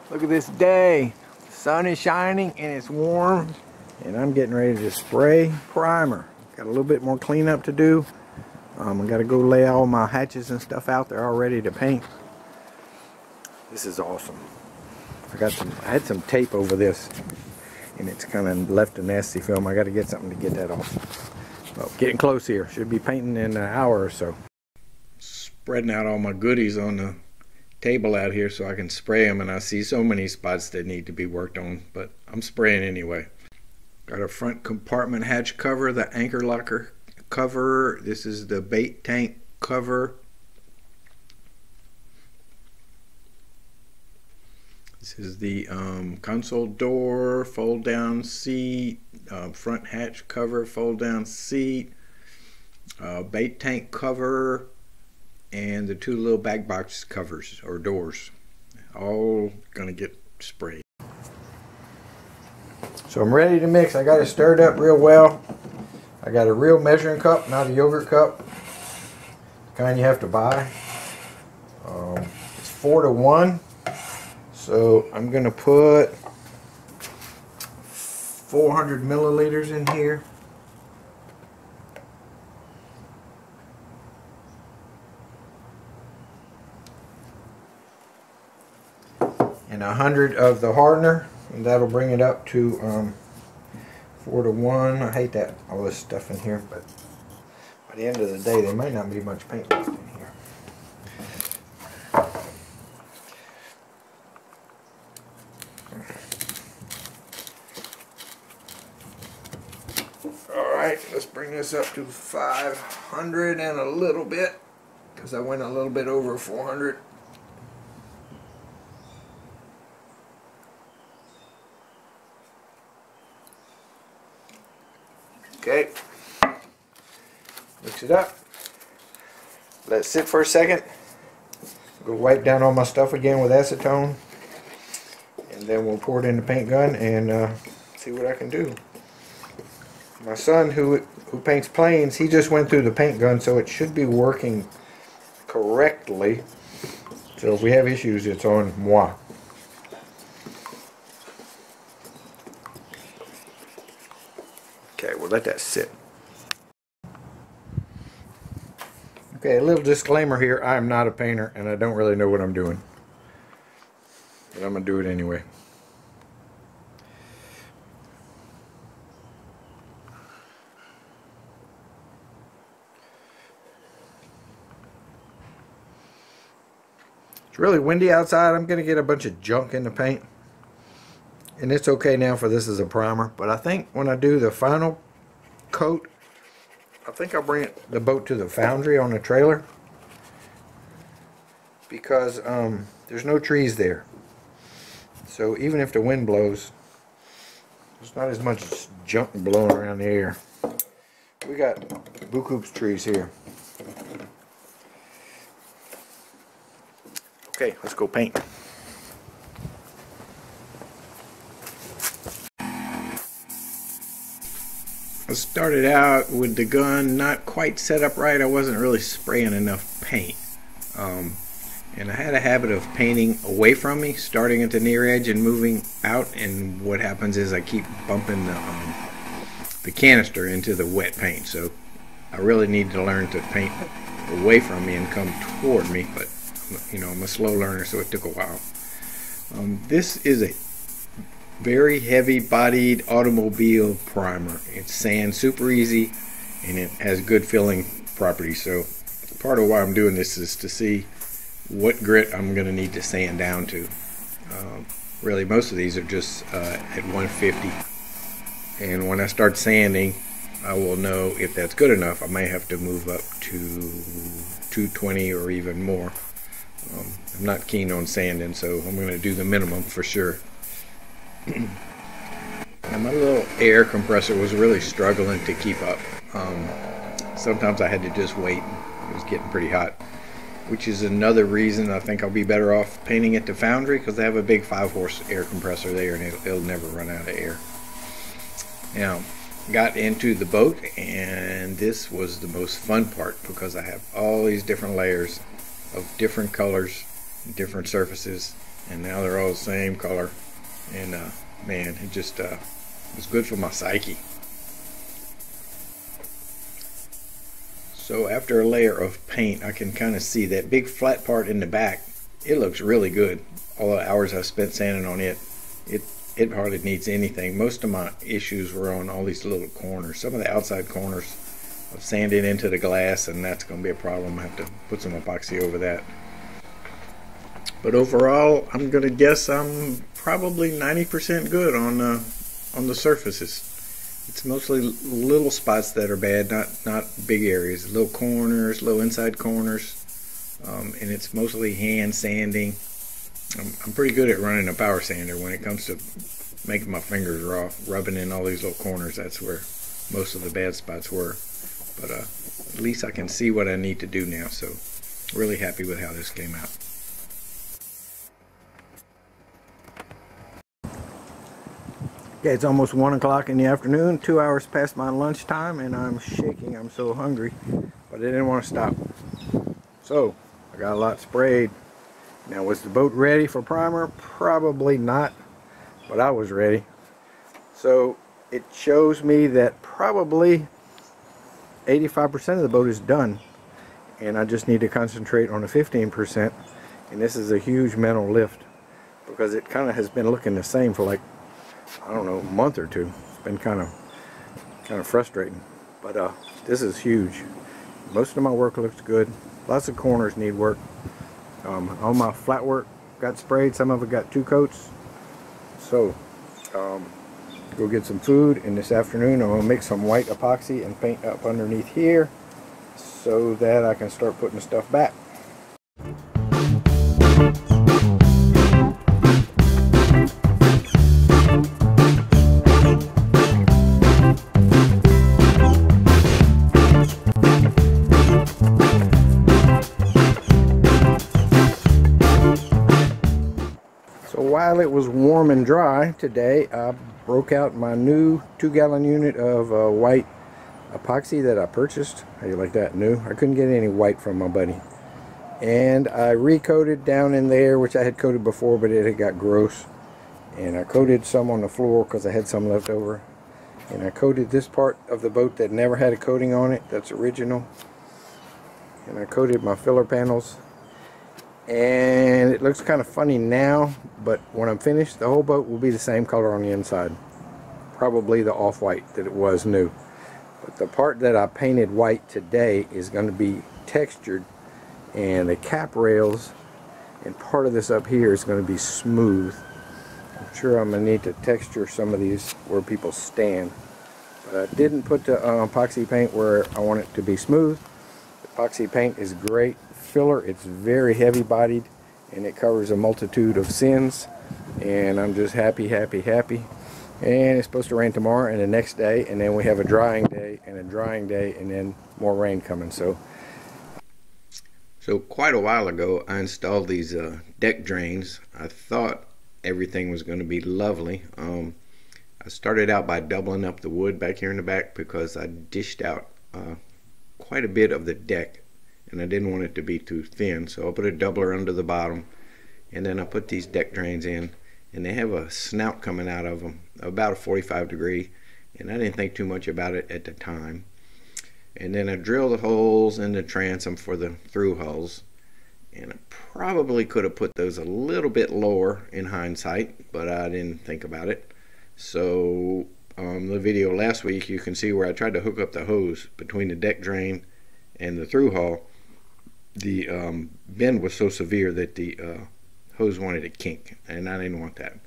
Look at this day. The sun is shining and it's warm. And I'm getting ready to spray primer. Got a little bit more cleanup to do. I got to go lay all my hatches and stuff out there all ready to paint. This is awesome. I had some tape over this and it's kind of left a nasty film. I got to get something to get that off. Well, getting close here. Should be painting in an hour or so. Spreading out all my goodies on the table out here so I can spray them, and I see so many spots that need to be worked on, but I'm spraying anyway. Got a front compartment hatch cover, the anchor locker cover. This is the bait tank cover. This is the console door, fold down seat, front hatch cover, fold down seat, bait tank cover, and the two little back box covers or doors. All gonna get sprayed. So I'm ready to mix. I got it stirred up real well. I got a real measuring cup, not a yogurt cup. The kind you have to buy. It's 4 to 1. So I'm gonna put 400 milliliters in here. And 100 of the hardener, and that'll bring it up to 4 to 1. I hate that all this stuff in here, but by the end of the day there might not be much paint left in here. Alright, let's bring this up to 500 and a little bit, because I went a little bit over 400. Okay, mix it up, let it sit for a second, go wipe down all my stuff again with acetone, and then we'll pour it in the paint gun and see what I can do. My son who paints planes, he just went through the paint gun, so it should be working correctly. So if we have issues, it's on moi. Okay, we'll let that sit. Okay, a little disclaimer here. I am not a painter and I don't really know what I'm doing. But I'm going to do it anyway. It's really windy outside. I'm going to get a bunch of junk in the paint. And it's okay now for this as a primer, but I think when I do the final coat, I think I'll bring the boat to the foundry on the trailer, because there's no trees there. So even if the wind blows, there's not as much junk blowing around the air. We got Buku's trees here. Okay, let's go paint. I started out with the gun not quite set up right. I wasn't really spraying enough paint. And I had a habit of painting away from me, starting at the near edge and moving out, and what happens is I keep bumping the canister into the wet paint. So I really need to learn to paint away from me and come toward me, but you know, I'm a slow learner, so it took a while. This is a very heavy bodied automobile primer. It's sand super easy and it has good filling properties. So part of why I'm doing this is to see what grit I'm going to need to sand down to. Really most of these are just at 150, and when I start sanding I will know if that's good enough. I may have to move up to 220 or even more. I'm not keen on sanding, so I'm going to do the minimum for sure. And my little air compressor was really struggling to keep up. Sometimes I had to just wait. It was getting pretty hot, which is another reason I think I'll be better off painting at the foundry, because they have a big 5-horse air compressor there and it'll never run out of air. Now, got into the boat, and this was the most fun part because I have all these different layers of different colors, different surfaces, and now they're all the same color. And man, it just was good for my psyche. So after a layer of paint, I can kind of see that big flat part in the back. It looks really good. All the hours I spent sanding on it, it hardly needs anything. Most of my issues were on all these little corners. Some of the outside corners I've sanded into the glass, and that's going to be a problem. I have to put some epoxy over that. But overall, I'm going to guess I'm probably 90% good on the surfaces. It's mostly little spots that are bad, not big areas. Little corners, little inside corners, and it's mostly hand sanding. I'm pretty good at running a power sander when it comes to making my fingers raw, rubbing in all these little corners. That's where most of the bad spots were. But at least I can see what I need to do now, so really happy with how this came out. Okay, it's almost 1 o'clock in the afternoon, 2 hours past my lunchtime, and I'm shaking. I'm so hungry, but I didn't want to stop. So I got a lot sprayed. Now, was the boat ready for primer? Probably not, but I was ready. So it shows me that probably 85% of the boat is done, and I just need to concentrate on the 15%. And this is a huge mental lift because it kind of has been looking the same for like, I don't know, a month or two. It's been kind of frustrating, but this is huge. Most of my work looks good. Lots of corners need work. All my flat work got sprayed. Some of it got 2 coats. So go get some food, and this afternoon I'm going to make some white epoxy and paint up underneath here so that I can start putting the stuff back. While it was warm and dry today, I broke out my new 2-gallon unit of white epoxy that I purchased. How do you like that? New. I couldn't get any white from my buddy. And I recoated down in there, which I had coated before, but it had got gross. And I coated some on the floor because I had some left over. And I coated this part of the boat that never had a coating on it. That's original. And I coated my filler panels. And it looks kind of funny now, but when I'm finished, the whole boat will be the same color on the inside. Probably the off-white that it was new. But the part that I painted white today is going to be textured, and the cap rails and part of this up here is going to be smooth. I'm sure I'm going to need to texture some of these where people stand. But I didn't put the epoxy paint where I want it to be smooth. The epoxy paint is great filler. It's very heavy bodied, and it covers a multitude of sins, and I'm just happy. And it's supposed to rain tomorrow and the next day, and then we have a drying day and a drying day, and then more rain coming. So quite a while ago I installed these deck drains. I thought everything was going to be lovely. I started out by doubling up the wood back here in the back because I dished out quite a bit of the deck, and I didn't want it to be too thin, so I put a doubler under the bottom, and then I put these deck drains in, and they have a snout coming out of them about a 45 degree, and I didn't think too much about it at the time. And then I drilled the holes in the transom for the through hulls, and I probably could have put those a little bit lower in hindsight, but I didn't think about it. So the video last week, you can see where I tried to hook up the hose between the deck drain and the through hull. The bend was so severe that the hose wanted to kink, and I didn't want that.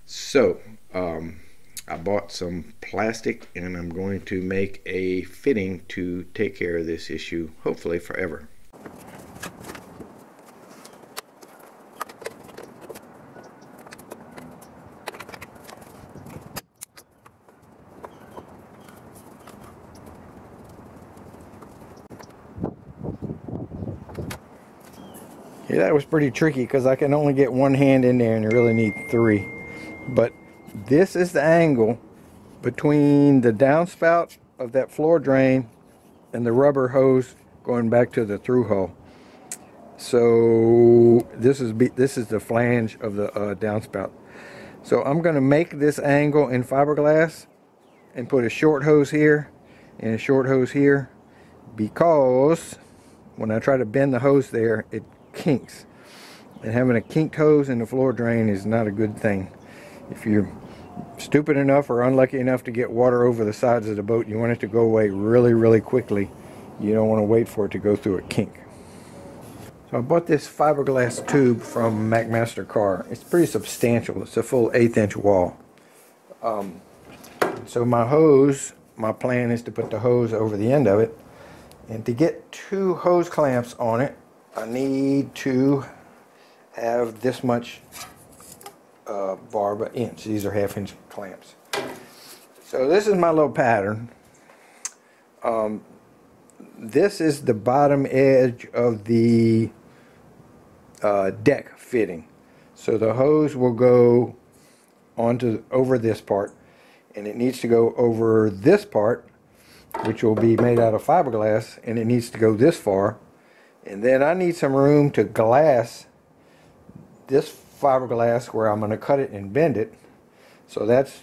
So I bought some plastic, and I'm going to make a fitting to take care of this issue, hopefully forever. Yeah, that was pretty tricky because I can only get one hand in there and you really need 3. But this is the angle between the downspout of that floor drain and the rubber hose going back to the through hull. So this is the flange of the downspout. So I'm going to make this angle in fiberglass and put a short hose here and a short hose here, because when I try to bend the hose there, it kinks. And having a kinked hose in the floor drain is not a good thing. If you're stupid enough or unlucky enough to get water over the sides of the boat, you want it to go away really, really quickly. You don't want to wait for it to go through a kink. So I bought this fiberglass tube from McMaster Car. It's pretty substantial. It's a full 1/8 inch wall. So my plan is to put the hose over the end of it. And to get 2 hose clamps on it, I need to have this much barb an inch. These are 1/2 inch clamps. So this is my little pattern. This is the bottom edge of the deck fitting. So the hose will go over this part, and it needs to go over this part, which will be made out of fiberglass, and it needs to go this far. And then I need some room to glass this fiberglass where I'm going to cut it and bend it. So that's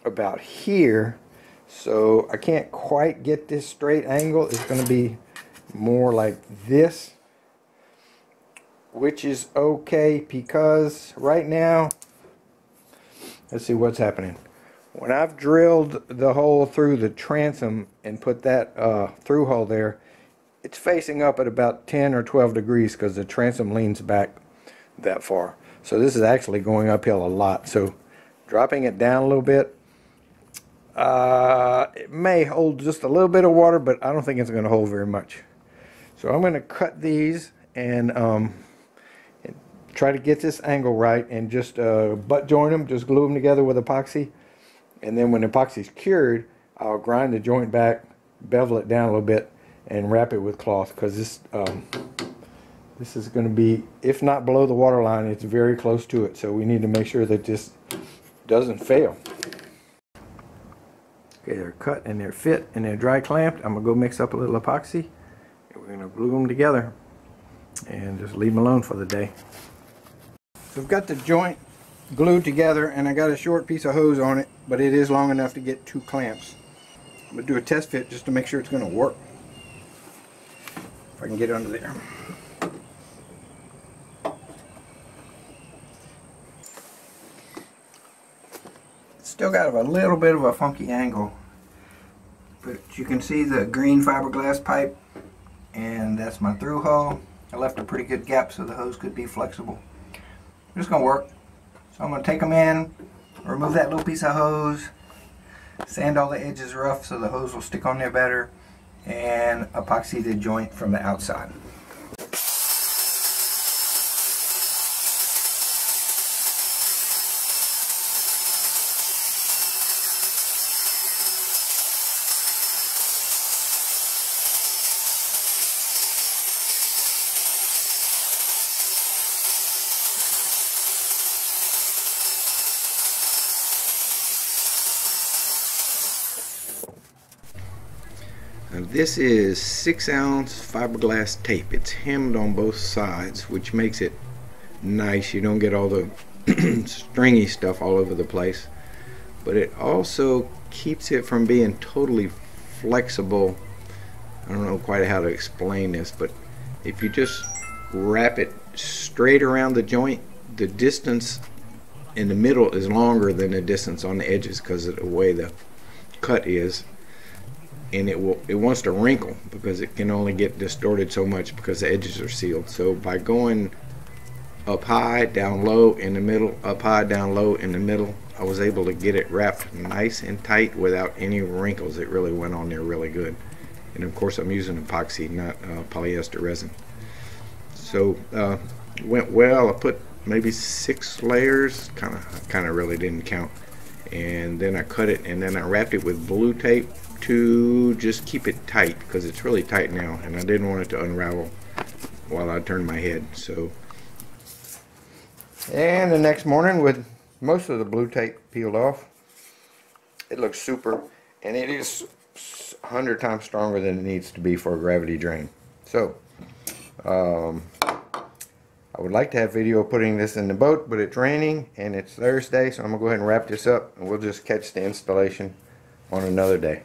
about here. So I can't quite get this straight angle. It's going to be more like this, which is okay, because right now, let's see what's happening. When I've drilled the hole through the transom and put that through hole there, it's facing up at about 10 or 12 degrees because the transom leans back that far. So this is actually going uphill a lot. So dropping it down a little bit, it may hold just a little bit of water, but I don't think it's going to hold very much. So I'm going to cut these and try to get this angle right, and just butt join them, just glue them together with epoxy. And then when the epoxy's cured, I'll grind the joint back, bevel it down a little bit, and wrap it with cloth, because this is going to be, if not below the water line, it's very close to it. So we need to make sure that this doesn't fail. Okay, they're cut and they're fit and they're dry clamped. I'm going to go mix up a little epoxy, and we're going to glue them together and just leave them alone for the day. So I've got the joint glued together, and I got a short piece of hose on it, but it is long enough to get 2 clamps. I'm going to do a test fit just to make sure it's going to work. If I can get it under there. It's still got a little bit of a funky angle, but you can see the green fiberglass pipe, and that's my through hole. I left a pretty good gap so the hose could be flexible. It's going to work. So I'm going to take them in, remove that little piece of hose, sand all the edges rough so the hose will stick on there better, and epoxy the joint from the outside. Now this is 6-ounce fiberglass tape. It's hemmed on both sides, which makes it nice. You don't get all the stringy stuff all over the place, but it also keeps it from being totally flexible. I don't know quite how to explain this, but if you just wrap it straight around the joint, the distance in the middle is longer than the distance on the edges because of the way the cut is. And it wants to wrinkle because it can only get distorted so much because the edges are sealed. So by going up high, down low, in the middle, up high, down low, in the middle, I was able to get it wrapped nice and tight without any wrinkles. It really went on there really good. And of course I'm using epoxy, not polyester resin. So it went well. I put maybe 6 layers, kind of really didn't count. And then I cut it, and then I wrapped it with blue tape to just keep it tight because it's really tight now, and I didn't want it to unravel while I turned my head. So, and the next morning, with most of the blue tape peeled off, it looks super, and it is 100 times stronger than it needs to be for a gravity drain. So I would like to have video putting this in the boat, but it's raining and it's Thursday, so I'm going to go ahead and wrap this up and we'll just catch the installation on another day.